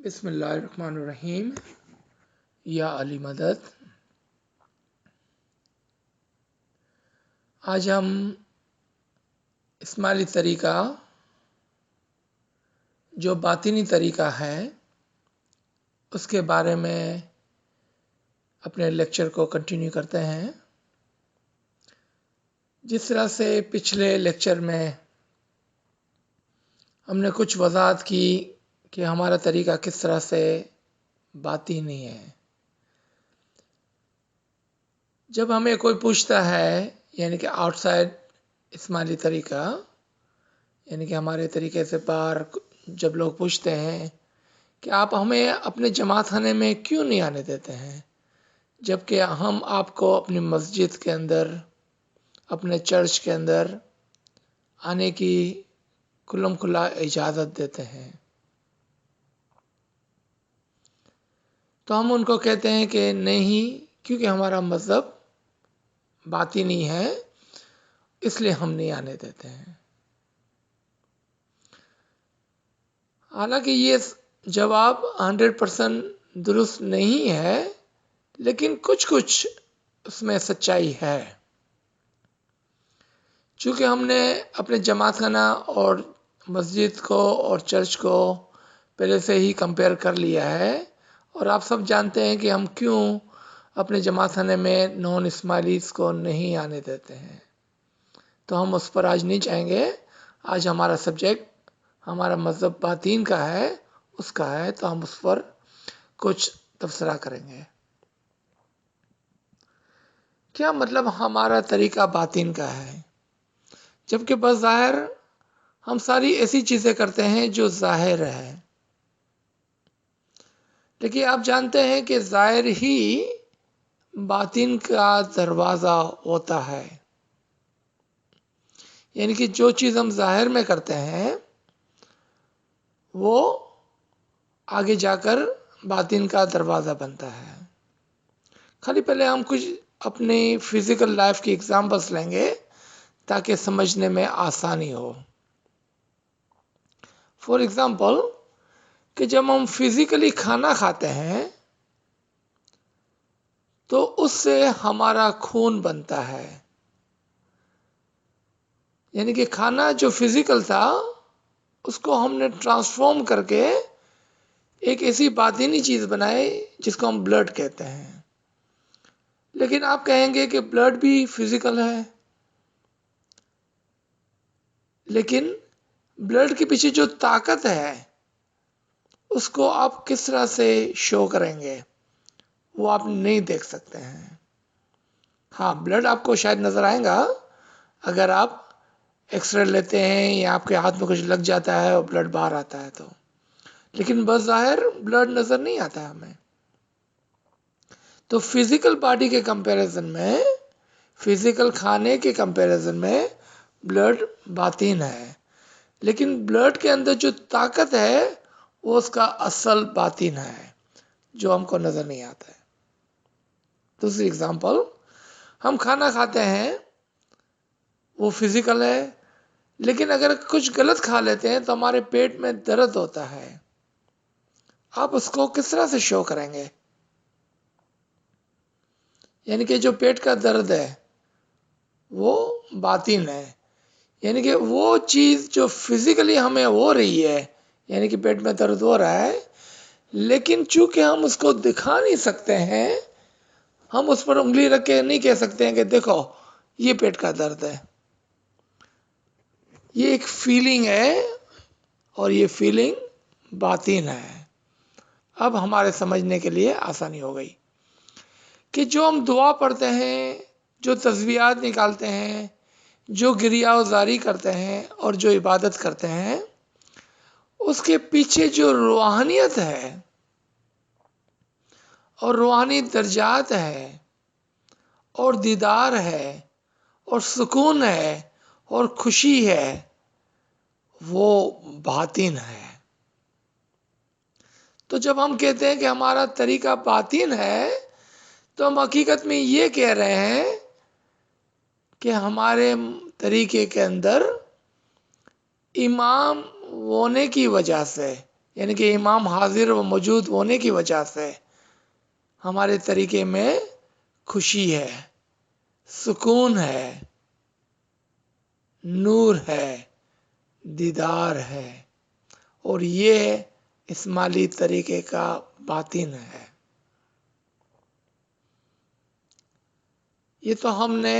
بسم اللہ الرحمن الرحیم یا علی مدد۔ آج ہم اسماعیلی طریقہ جو باطنی طریقہ ہے اس کے بارے میں اپنے لیکچر کو کنٹینیو کرتے ہیں۔ جس طرح سے پچھلے لیکچر میں ہم نے کچھ وضاحت کی کہ ہمارا طریقہ کس طرح سے باطنی ہے۔ جب ہمیں کوئی پوچھتا ہے یعنی کہ آؤٹ سائڈ اسماعیلی طریقہ، یعنی کہ ہمارے طریقے سے باہر جب لوگ پوچھتے ہیں کہ آپ ہمیں اپنے جماعت خانے میں کیوں نہیں آنے دیتے ہیں، جبکہ ہم آپ کو اپنی مسجد کے اندر، اپنے چرچ کے اندر آنے کی کھلم کھلا اجازت دیتے ہیں، تو ہم ان کو کہتے ہیں کہ نہیں، کیونکہ ہمارا مذہب باطنی ہے اس لیے ہم نہیں آنے دیتے ہیں۔ حالانکہ یہ جواب 100% درست نہیں ہے، لیکن کچھ اس میں سچائی ہے۔ چونکہ ہم نے اپنے جماعت خانہ اور مسجد کو اور چرچ کو پہلے سے ہی کمپیئر کر لیا ہے، اور آپ سب جانتے ہیں کہ ہم کیوں اپنے جماعت خانے میں نان اسماعیلیز کو نہیں آنے دیتے ہیں، تو ہم اس پر آج نہیں جائیں گے۔ آج ہمارا سبجیکٹ ہمارا مذہب باطن کا ہے، اس کا ہے، تو ہم اس پر کچھ تبصرہ کریں گے۔ کیا مطلب ہمارا طریقہ باطن کا ہے؟ جبکہ بظاہر ہم ساری ایسی چیزیں کرتے ہیں جو ظاہر ہے، لیکن آپ جانتے ہیں کہ ظاہر ہی باطن کا دروازہ ہوتا ہے، یعنی کہ جو چیز ہم ظاہر میں کرتے ہیں وہ آگے جا کر باطن کا دروازہ بنتا ہے۔ خالی پہلے ہم کچھ اپنی فزیکل لائف کی ایگزامپلس لیں گے تاکہ سمجھنے میں آسانی ہو۔ فار ایگزامپل کہ جب ہم فزیکلی کھانا کھاتے ہیں تو اس سے ہمارا خون بنتا ہے، یعنی کہ کھانا جو فزیکل تھا اس کو ہم نے ٹرانسفارم کر کے ایک ایسی باطنی چیز بنائی جس کو ہم بلڈ کہتے ہیں۔ لیکن آپ کہیں گے کہ بلڈ بھی فزیکل ہے، لیکن بلڈ کے پیچھے جو طاقت ہے اس کو آپ کس طرح سے شو کریں گے وہ آپ نہیں دیکھ سکتے ہیں۔ ہاں، بلڈ آپ کو شاید نظر آئے گا اگر آپ ایکس رے لیتے ہیں یا آپ کے ہاتھ میں کچھ لگ جاتا ہے اور بلڈ باہر آتا ہے تو، لیکن بظاہر بلڈ نظر نہیں آتا ہے ہمیں۔ تو فزیکل باڈی کے کمپیریزن میں، فزیکل کھانے کے کمپیریزن میں بلڈ باطن ہے، لیکن بلڈ کے اندر جو طاقت ہے وہ اس کا اصل باطن ہے جو ہم کو نظر نہیں آتا ہے۔ دوسری ایگزامپل، ہم کھانا کھاتے ہیں وہ فزیکل ہے، لیکن اگر کچھ غلط کھا لیتے ہیں تو ہمارے پیٹ میں درد ہوتا ہے، آپ اس کو کس طرح سے شو کریں گے؟ یعنی کہ جو پیٹ کا درد ہے وہ باطن ہے، یعنی کہ وہ چیز جو فزیکلی ہمیں ہو رہی ہے، یعنی کہ پیٹ میں درد ہو رہا ہے، لیکن چونکہ ہم اس کو دکھا نہیں سکتے ہیں، ہم اس پر انگلی رکھ کے نہیں کہہ سکتے ہیں کہ دیکھو یہ پیٹ کا درد ہے۔ یہ ایک فیلنگ ہے اور یہ فیلنگ باطن ہے۔ اب ہمارے سمجھنے کے لیے آسانی ہو گئی کہ جو ہم دعا پڑھتے ہیں، جو تسبیحات نکالتے ہیں، جو گریہ وزاری کرتے ہیں اور جو عبادت کرتے ہیں، اس کے پیچھے جو روحانیت ہے اور روحانی درجات ہے اور دیدار ہے اور سکون ہے اور خوشی ہے، وہ باطن ہے۔ تو جب ہم کہتے ہیں کہ ہمارا طریقہ باطن ہے تو ہم حقیقت میں یہ کہہ رہے ہیں کہ ہمارے طریقے کے اندر امام ہونے کی وجہ سے، یعنی کہ امام حاضر و موجود ہونے کی وجہ سے ہمارے طریقے میں خوشی ہے، سکون ہے، نور ہے، دیدار ہے، اور یہ اسماعیلی طریقے کا باطن ہے۔ یہ تو ہم نے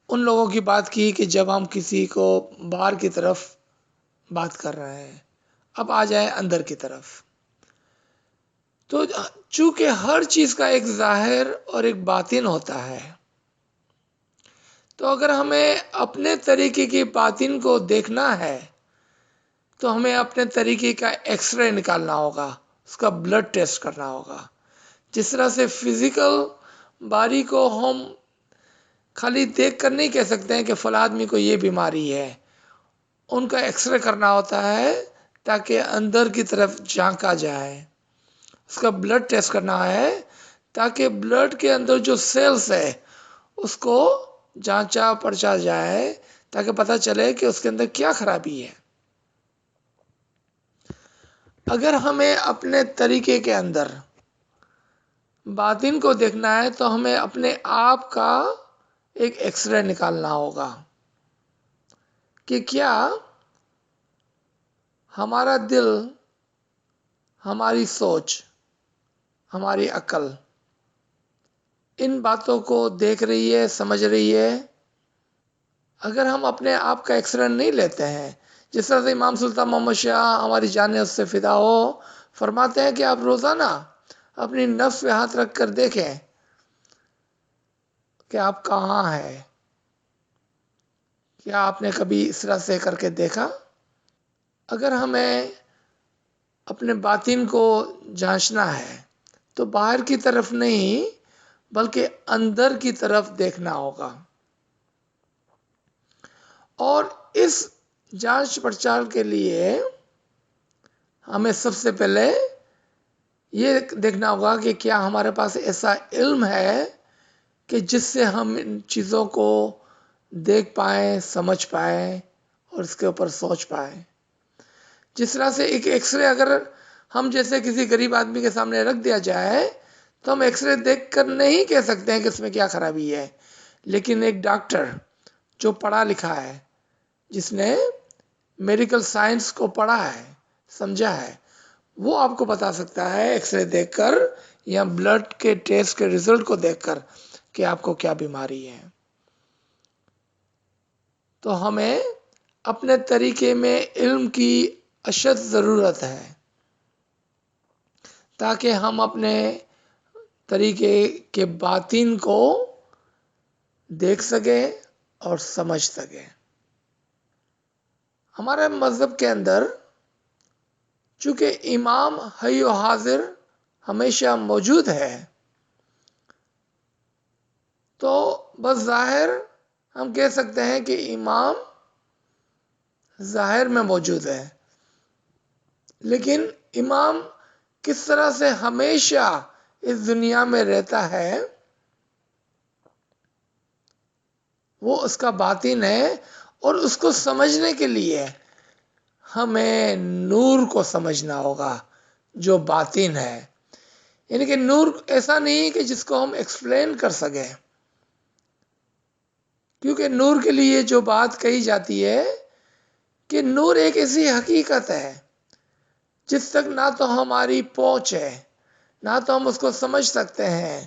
ان لوگوں کی بات کی کہ جب ہم کسی کو باہر کی طرف بات کر رہے ہیں، اب آ جائیں اندر کی طرف۔ تو چونکہ ہر چیز کا ایک ظاہر اور ایک باطن ہوتا ہے، تو اگر ہمیں اپنے طریقے کی باطن کو دیکھنا ہے تو ہمیں اپنے طریقے کا ایکس رے نکالنا ہوگا، اس کا بلڈ ٹیسٹ کرنا ہوگا۔ جس طرح سے فزیکل باڈی کو ہم خالی دیکھ کر نہیں کہہ سکتے ہیں کہ فلاں آدمی کو یہ بیماری ہے، ان کا ایکس رے کرنا ہوتا ہے تاکہ اندر کی طرف جھانکا جائے، اس کا بلڈ ٹیسٹ کرنا ہے تاکہ بلڈ کے اندر جو سیلز ہے اس کو جانچا پرچا جائے تاکہ پتہ چلے کہ اس کے اندر کیا خرابی ہے۔ اگر ہمیں اپنے طریقے کے اندر باطن کو دیکھنا ہے تو ہمیں اپنے آپ کا ایک ایکس رے نکالنا ہوگا کہ کیا ہمارا دل، ہماری سوچ، ہماری عقل ان باتوں کو دیکھ رہی ہے، سمجھ رہی ہے۔ اگر ہم اپنے آپ کا ایکس رے نہیں لیتے ہیں، جس طرح سے امام سلطان محمد شاہ ہماری جانیں اس سے فدا ہو فرماتے ہیں کہ آپ روزانہ اپنی نفس پہ ہاتھ رکھ کر دیکھیں کہ آپ کہاں ہیں۔ کیا آپ نے کبھی اس طرح سے کر کے دیکھا؟ اگر ہمیں اپنے باطن کو جانچنا ہے تو باہر کی طرف نہیں بلکہ اندر کی طرف دیکھنا ہوگا، اور اس جانچ پڑتال کے لیے ہمیں سب سے پہلے یہ دیکھنا ہوگا کہ کیا ہمارے پاس ایسا علم ہے کہ جس سے ہم ان چیزوں کو دیکھ پائیں، سمجھ پائیں اور اس کے اوپر سوچ پائیں۔ جس طرح سے ایک ایکس رے اگر ہم جیسے کسی غریب آدمی کے سامنے رکھ دیا جائے تو ہم ایکس رے دیکھ کر نہیں کہہ سکتے ہیں کہ اس میں کیا خرابی ہے، لیکن ایک ڈاکٹر جو پڑھا لکھا ہے، جس نے میڈیکل سائنس کو پڑھا ہے، سمجھا ہے، وہ آپ کو بتا سکتا ہے ایکس رے دیکھ کر یا بلڈ کے ٹیسٹ کے ریزلٹ کو دیکھ کر کہ آپ کو کیا بیماری ہے۔ تو ہمیں اپنے طریقے میں علم کی اشد ضرورت ہے تاکہ ہم اپنے طریقے کے باطن کو دیکھ سکیں اور سمجھ سکیں۔ ہمارے مذہب کے اندر چونکہ امام حی و حاضر ہمیشہ موجود ہے، تو بظاہر ہم کہہ سکتے ہیں کہ امام ظاہر میں موجود ہے، لیکن امام کس طرح سے ہمیشہ اس دنیا میں رہتا ہے وہ اس کا باطن ہے، اور اس کو سمجھنے کے لیے ہمیں نور کو سمجھنا ہوگا جو باطن ہے۔ یعنی کہ نور ایسا نہیں کہ جس کو ہم ایکسپلین کر سکیں، کیونکہ نور کے لیے جو بات کہی جاتی ہے کہ نور ایک ایسی حقیقت ہے جس تک نہ تو ہماری پہنچ ہے، نہ تو ہم اس کو سمجھ سکتے ہیں،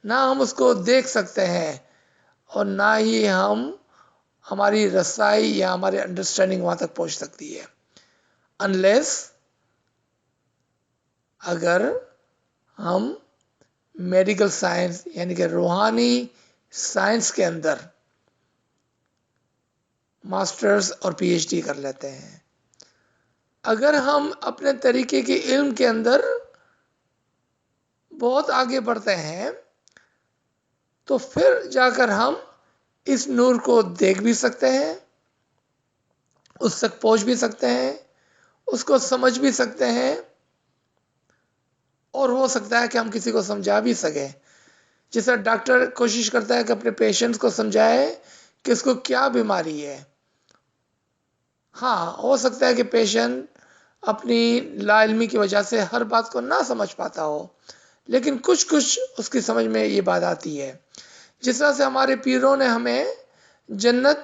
نہ ہم اس کو دیکھ سکتے ہیں، اور نہ ہی ہماری رسائی یا ہماری انڈرسٹینڈنگ وہاں تک پہنچ سکتی ہے، انلیس اگر ہم میڈیکل سائنس یعنی کہ روحانی سائنس کے اندر ماسٹرز اور پی ایچ ڈی کر لیتے ہیں۔ اگر ہم اپنے طریقے کے علم کے اندر بہت آگے بڑھتے ہیں تو پھر جا کر ہم اس نور کو دیکھ بھی سکتے ہیں، اس تک پہنچ بھی سکتے ہیں، اس کو سمجھ بھی سکتے ہیں، اور ہو سکتا ہے کہ ہم کسی کو سمجھا بھی سکیں۔ جس طرح ڈاکٹر کوشش کرتا ہے کہ اپنے پیشنٹس کو سمجھائے کہ اس کو کیا بیماری ہے۔ ہاں، ہو سکتا ہے کہ پیشنٹ اپنی لا علمی کی وجہ سے ہر بات کو نہ سمجھ پاتا ہو، لیکن کچھ اس کی سمجھ میں یہ بات آتی ہے. جس طرح سے ہمارے پیروں نے ہمیں جنت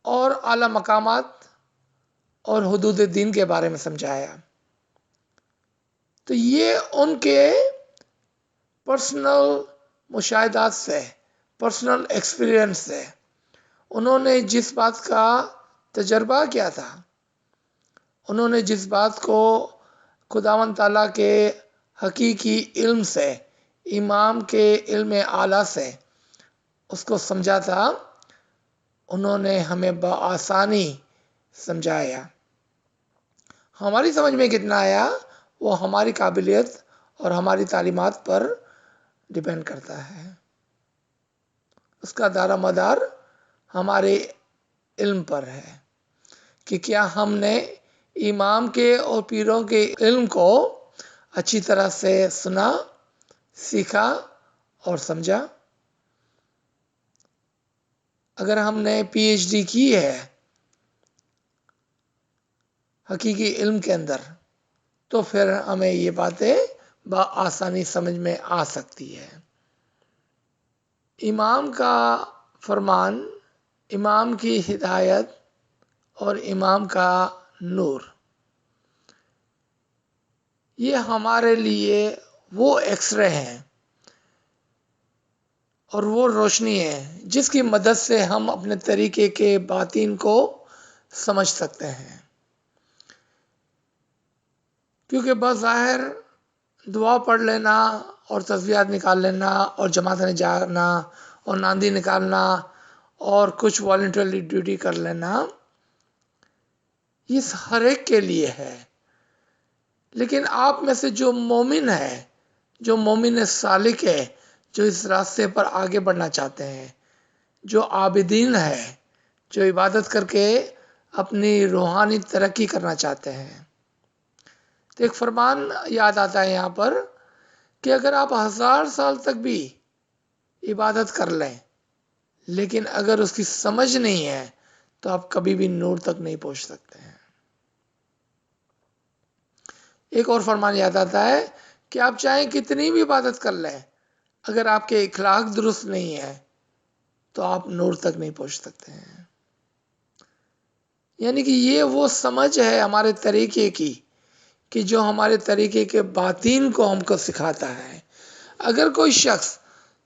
اور اعلیٰ مقامات اور حدود دین کے بارے میں سمجھایا، تو یہ ان کے پرسنل مشاہدات سے، پرسنل ایکسپیرئنس سے، انہوں نے جس بات کا تجربہ کیا تھا، انہوں نے جس بات کو خداوند تعالیٰ کے حقیقی علم سے، امام کے علم اعلیٰ سے اس کو سمجھا تھا، انہوں نے ہمیں بآسانی سمجھایا. ہماری سمجھ میں کتنا آیا وہ ہماری قابلیت اور ہماری تعلیمات پر ڈیپینڈ کرتا ہے. اس کا دار و مدار ہمارے علم پر ہے کہ کیا ہم نے امام کے اور پیروں کے علم کو اچھی طرح سے سنا، سیکھا اور سمجھا. اگر ہم نے پی ایچ ڈی کی ہے حقیقی علم کے اندر، تو پھر ہمیں یہ باتیں بآسانی سمجھ میں آ سکتی ہے. امام کا فرمان، امام کی ہدایت اور امام کا نور، یہ ہمارے لیے وہ ایکس رے ہیں اور وہ روشنی ہے جس کی مدد سے ہم اپنے طریقے کے باطن کو سمجھ سکتے ہیں. کیونکہ بظاہر دعا پڑھ لینا اور تسبیحات نکال لینا اور جماعتیں جانا اور ناندی نکالنا اور کچھ والنٹرلی ڈیوٹی کر لینا، یہ ہر ایک کے لیے ہے. لیکن آپ میں سے جو مومن ہے، جو مومن سالک ہے، جو اس راستے پر آگے بڑھنا چاہتے ہیں، جو عابدین ہے، جو عبادت کر کے اپنی روحانی ترقی کرنا چاہتے ہیں، تو ایک فرمان یاد آتا ہے یہاں پر کہ اگر آپ 1000 سال تک بھی عبادت کر لیں، لیکن اگر اس کی سمجھ نہیں ہے تو آپ کبھی بھی نور تک نہیں پہنچ سکتے ہیں. ایک اور فرمان یاد آتا ہے کہ آپ چاہیں کتنی بھی عبادت کر لیں، اگر آپ کے اخلاق درست نہیں ہے تو آپ نور تک نہیں پہنچ سکتے ہیں. یعنی کہ یہ وہ سمجھ ہے ہمارے طریقے کی کہ جو ہمارے طریقے کے باطن کو ہم کو سکھاتا ہے. اگر کوئی شخص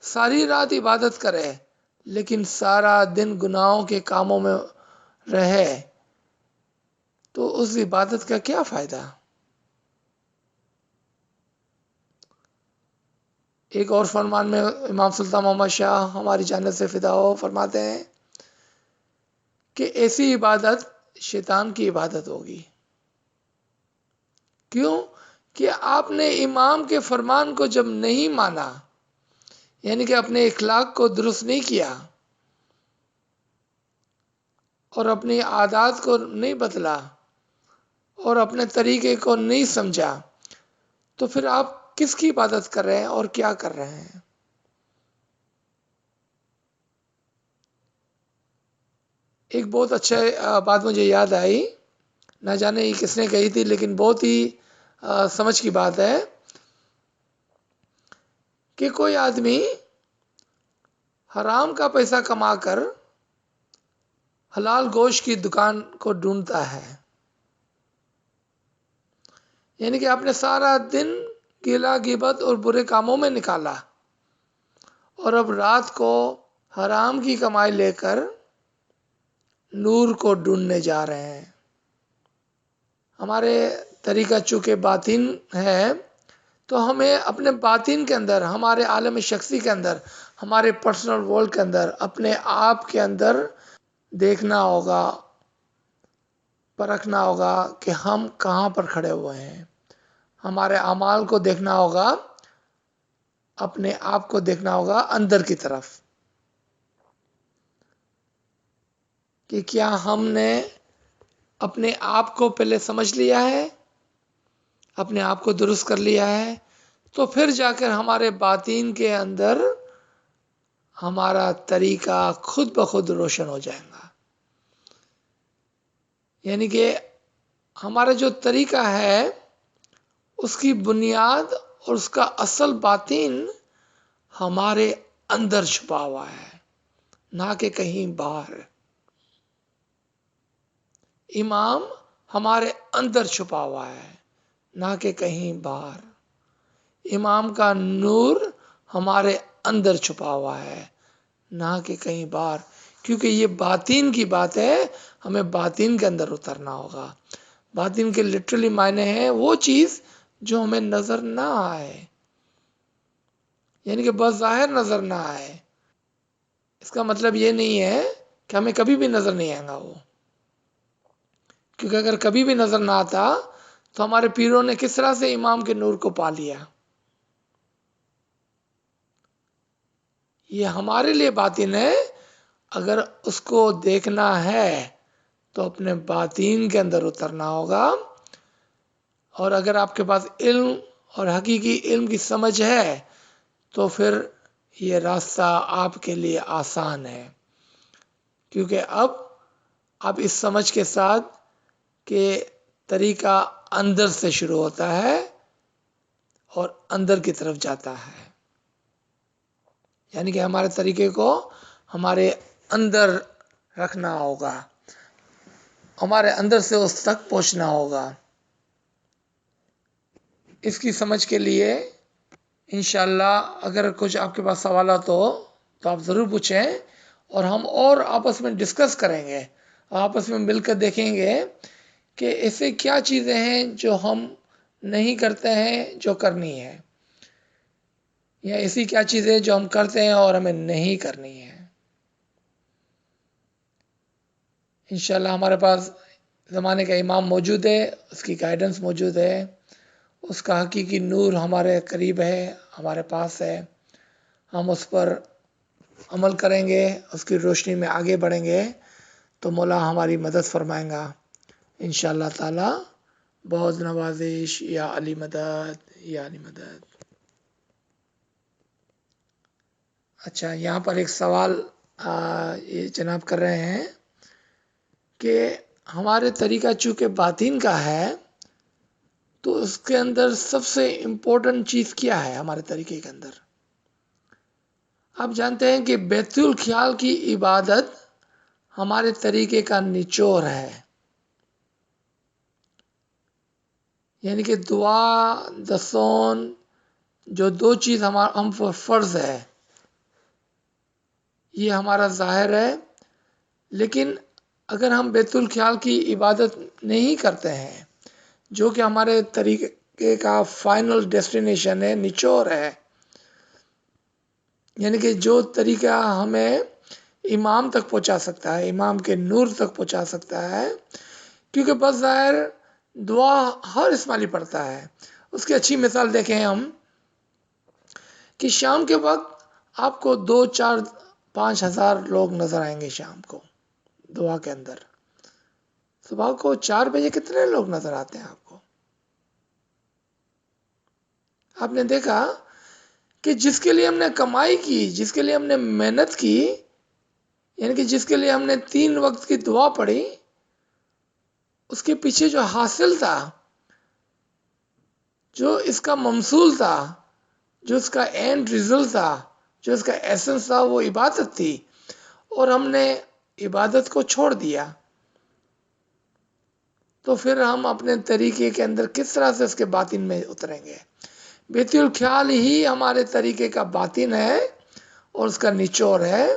ساری رات عبادت کرے لیکن سارا دن گناہوں کے کاموں میں رہے تو اس عبادت کا کیا فائدہ؟ ایک اور فرمان میں امام سلطان محمد شاہ ہماری جانت سے فدا ہو فرماتے ہیں کہ ایسی عبادت شیطان کی عبادت ہوگی. کیوں؟ کہ آپ نے امام کے فرمان کو جب نہیں مانا، یعنی کہ اپنے اخلاق کو درست نہیں کیا اور اپنی عادات کو نہیں بدلا اور اپنے طریقے کو نہیں سمجھا، تو پھر آپ کس کی عبادت کر رہے ہیں اور کیا کر رہے ہیں؟ ایک بہت اچھا بات مجھے یاد آئی، نہ جانے یہ کس نے کہی تھی، لیکن بہت ہی سمجھ کی بات ہے کہ کوئی آدمی حرام کا پیسہ کما کر حلال گوشت کی دکان کو ڈھونڈتا ہے. یعنی کہ آپ نے سارا دن گیلا غیبت اور برے کاموں میں نکالا اور اب رات کو حرام کی کمائی لے کر نور کو ڈھونڈنے جا رہے ہیں. ہمارے طریقہ چونکہ باطن ہے تو ہمیں اپنے باطن کے اندر، ہمارے عالم شخصی کے اندر، ہمارے پرسنل ورلڈ کے اندر، اپنے آپ کے اندر دیکھنا ہوگا، پرکھنا ہوگا کہ ہم کہاں پر کھڑے ہوئے ہیں. ہمارے اعمال کو دیکھنا ہوگا، اپنے آپ کو دیکھنا ہوگا اندر کی طرف کہ کیا ہم نے اپنے آپ کو پہلے سمجھ لیا ہے، اپنے آپ کو درست کر لیا ہے، تو پھر جا کر ہمارے باطن کے اندر ہمارا طریقہ خود بخود روشن ہو جائے گا. یعنی کہ ہمارا جو طریقہ ہے اس کی بنیاد اور اس کا اصل باطن ہمارے اندر چھپا ہوا ہے، نہ کہ کہیں باہر۔ امام ہمارے اندر چھپا ہوا ہے، نہ کہ کہیں باہر۔ امام کا نور ہمارے اندر چھپا ہوا ہے، نہ کہ کہیں باہر، کیونکہ یہ باطن کی بات ہے، ہمیں باطن کے اندر اترنا ہوگا۔ باطن کے لٹرلی معنی ہے وہ چیز جو ہمیں نظر نہ آئے، یعنی کہ بظاہر نظر نہ آئے۔ اس کا مطلب یہ نہیں ہے کہ ہمیں کبھی بھی نظر نہیں آئے گا وہ، کیونکہ اگر کبھی بھی نظر نہ آتا تو ہمارے پیروں نے کس طرح سے امام کے نور کو پا لیا۔ یہ ہمارے لیے باطن ہے، اگر اس کو دیکھنا ہے تو اپنے باطن کے اندر اترنا ہوگا۔ اور اگر آپ کے پاس علم اور حقیقی علم کی سمجھ ہے تو پھر یہ راستہ آپ کے لیے آسان ہے، کیونکہ اب آپ اس سمجھ کے ساتھ کہ طریقہ اندر سے شروع ہوتا ہے اور اندر کی طرف جاتا ہے، یعنی کہ ہمارے طریقے کو ہمارے اندر رکھنا ہوگا، ہمارے اندر سے اس تک پہنچنا ہوگا۔ اس کی سمجھ کے لیے انشاءاللہ اگر کچھ آپ کے پاس سوالات ہو تو آپ ضرور پوچھیں، اور ہم اور آپس میں ڈسکس کریں گے، آپس میں مل کر دیکھیں گے کہ ایسے کیا چیزیں ہیں جو ہم نہیں کرتے ہیں جو کرنی ہے، یا ایسی کیا چیزیں جو ہم کرتے ہیں اور ہمیں نہیں کرنی ہے۔ انشاءاللہ ہمارے پاس زمانے کا امام موجود ہے، اس کی گائیڈنس موجود ہے، اس کا حقیقی نور ہمارے قریب ہے، ہمارے پاس ہے۔ ہم اس پر عمل کریں گے، اس کی روشنی میں آگے بڑھیں گے تو مولا ہماری مدد فرمائیں گا انشاءاللہ تعالی۔ بہت نوازش، یا علی مدد، یا علی مدد۔ اچھا، یہاں پر ایک سوال یہ جناب کر رہے ہیں کہ ہمارے طریقہ چونکہ باطن کا ہے تو اس کے اندر سب سے امپورٹنٹ چیز کیا ہے ہمارے طریقے کے اندر؟ آپ جانتے ہیں کہ بیت الخیال کی عبادت ہمارے طریقے کا نچوڑ ہے، یعنی کہ دعا، دسون، جو دو چیز ہم پر فرض ہے، یہ ہمارا ظاہر ہے۔ لیکن اگر ہم بیت الخیال کی عبادت نہیں کرتے ہیں، جو کہ ہمارے طریقے کا فائنل ڈیسٹینیشن ہے، نچوڑ ہے، یعنی کہ جو طریقہ ہمیں امام تک پہنچا سکتا ہے، امام کے نور تک پہنچا سکتا ہے، کیونکہ بظاہر دعا ہر اسماعیلی پڑھتا ہے۔ اس کی اچھی مثال دیکھیں ہم کہ شام کے وقت آپ کو 2، 4، 5 ہزار لوگ نظر آئیں گے شام کو دعا کے اندر۔ صبح کو 4 بجے کتنے لوگ نظر آتے ہیں آپ کو؟ آپ نے دیکھا کہ جس کے لیے ہم نے کمائی کی، جس کے لیے ہم نے محنت کی، یعنی کہ جس کے لیے ہم نے 3 وقت کی دعا پڑھی، اس کے پیچھے جو حاصل تھا، جو اس کا ممثول تھا، جو اس کا اینڈ ریزلٹ تھا، جو اس کا ایسنس تھا، وہ عبادت تھی، اور ہم نے عبادت کو چھوڑ دیا۔ تو پھر ہم اپنے طریقے کے اندر کس طرح سے اس کے باطن میں اتریں گے؟ بیت الخیال ہی ہمارے طریقے کا باطن ہے اور اس کا نچوڑ ہے۔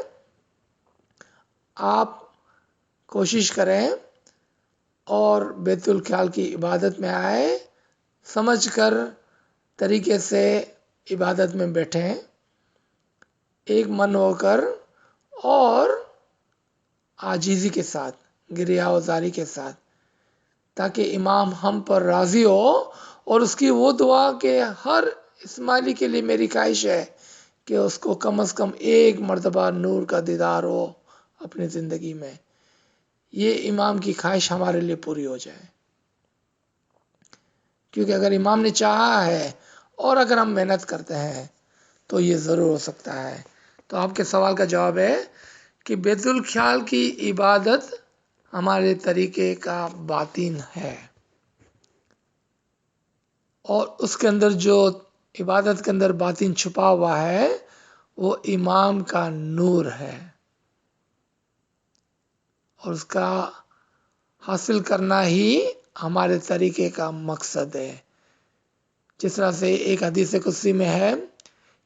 آپ کوشش کریں اور بیت الخیال کی عبادت میں آئے، سمجھ کر طریقے سے عبادت میں بیٹھیں، ایک من ہو کر اور عاجزی کے ساتھ، گریہ وزاری کے ساتھ، تاکہ امام ہم پر راضی ہو، اور اس کی وہ دعا کہ ہر اسماعیلی کے لیے میری خواہش ہے کہ اس کو کم از کم ایک مرتبہ نور کا دیدار ہو اپنی زندگی میں۔ یہ امام کی خواہش ہمارے لیے پوری ہو جائے، کیونکہ اگر امام نے چاہا ہے اور اگر ہم محنت کرتے ہیں تو یہ ضرور ہو سکتا ہے۔ تو آپ کے سوال کا جواب ہے کہ بیت الخیال کی عبادت ہمارے طریقے کا باطن ہے۔ اور اس کے اندر جو عبادت کے اندر باطن چھپا ہوا ہے وہ امام کا نور ہے، اور اس کا حاصل کرنا ہی ہمارے طریقے کا مقصد ہے۔ جس طرح سے ایک حدیث قدسی میں ہے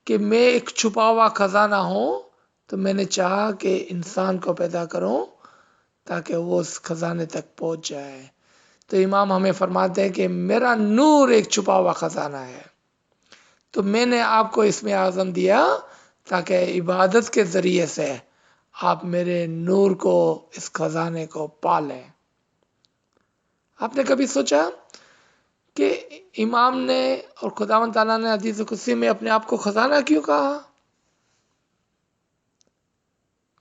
کہ میں ایک چھپا ہوا خزانہ ہوں، تو میں نے چاہا کہ انسان کو پیدا کروں تاکہ وہ اس خزانے تک پہنچ جائے۔ تو امام ہمیں فرماتے ہیں کہ میرا نور ایک چھپا ہوا خزانہ ہے، تو میں نے آپ کو اس میں اعظم دیا تاکہ عبادت کے ذریعے سے آپ میرے نور کو، اس خزانے کو پالیں۔ آپ نے کبھی سوچا کہ امام نے اور خداوند تعالیٰ نے حدیث قدسی میں اپنے آپ کو خزانہ کیوں کہا؟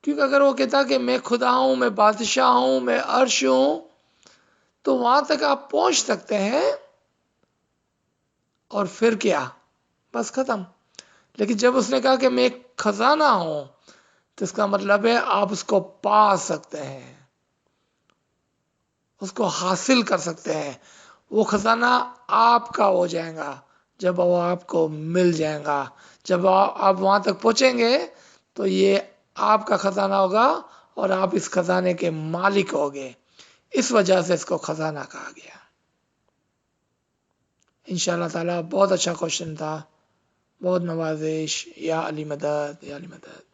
کیونکہ اگر وہ کہتا کہ میں خدا ہوں، میں بادشاہ ہوں، میں عرش ہوں، تو وہاں تک آپ پہنچ سکتے ہیں اور پھر کیا، بس ختم۔ لیکن جب اس نے کہا کہ میں ایک خزانہ ہوں، تو اس کا مطلب ہے آپ اس کو پا سکتے ہیں، اس کو حاصل کر سکتے ہیں۔ وہ خزانہ آپ کا ہو جائے گا جب وہ آپ کو مل جائے گا۔ جب آپ وہاں تک پہنچیں گے تو یہ آپ کا خزانہ ہوگا اور آپ اس خزانے کے مالک ہوگے۔ اس وجہ سے اس کو خزانہ کہا گیا۔ انشاءاللہ تعالیٰ بہت اچھا کوشچن تھا، بہت نوازش۔ یا علی مدد، یا علی مدد۔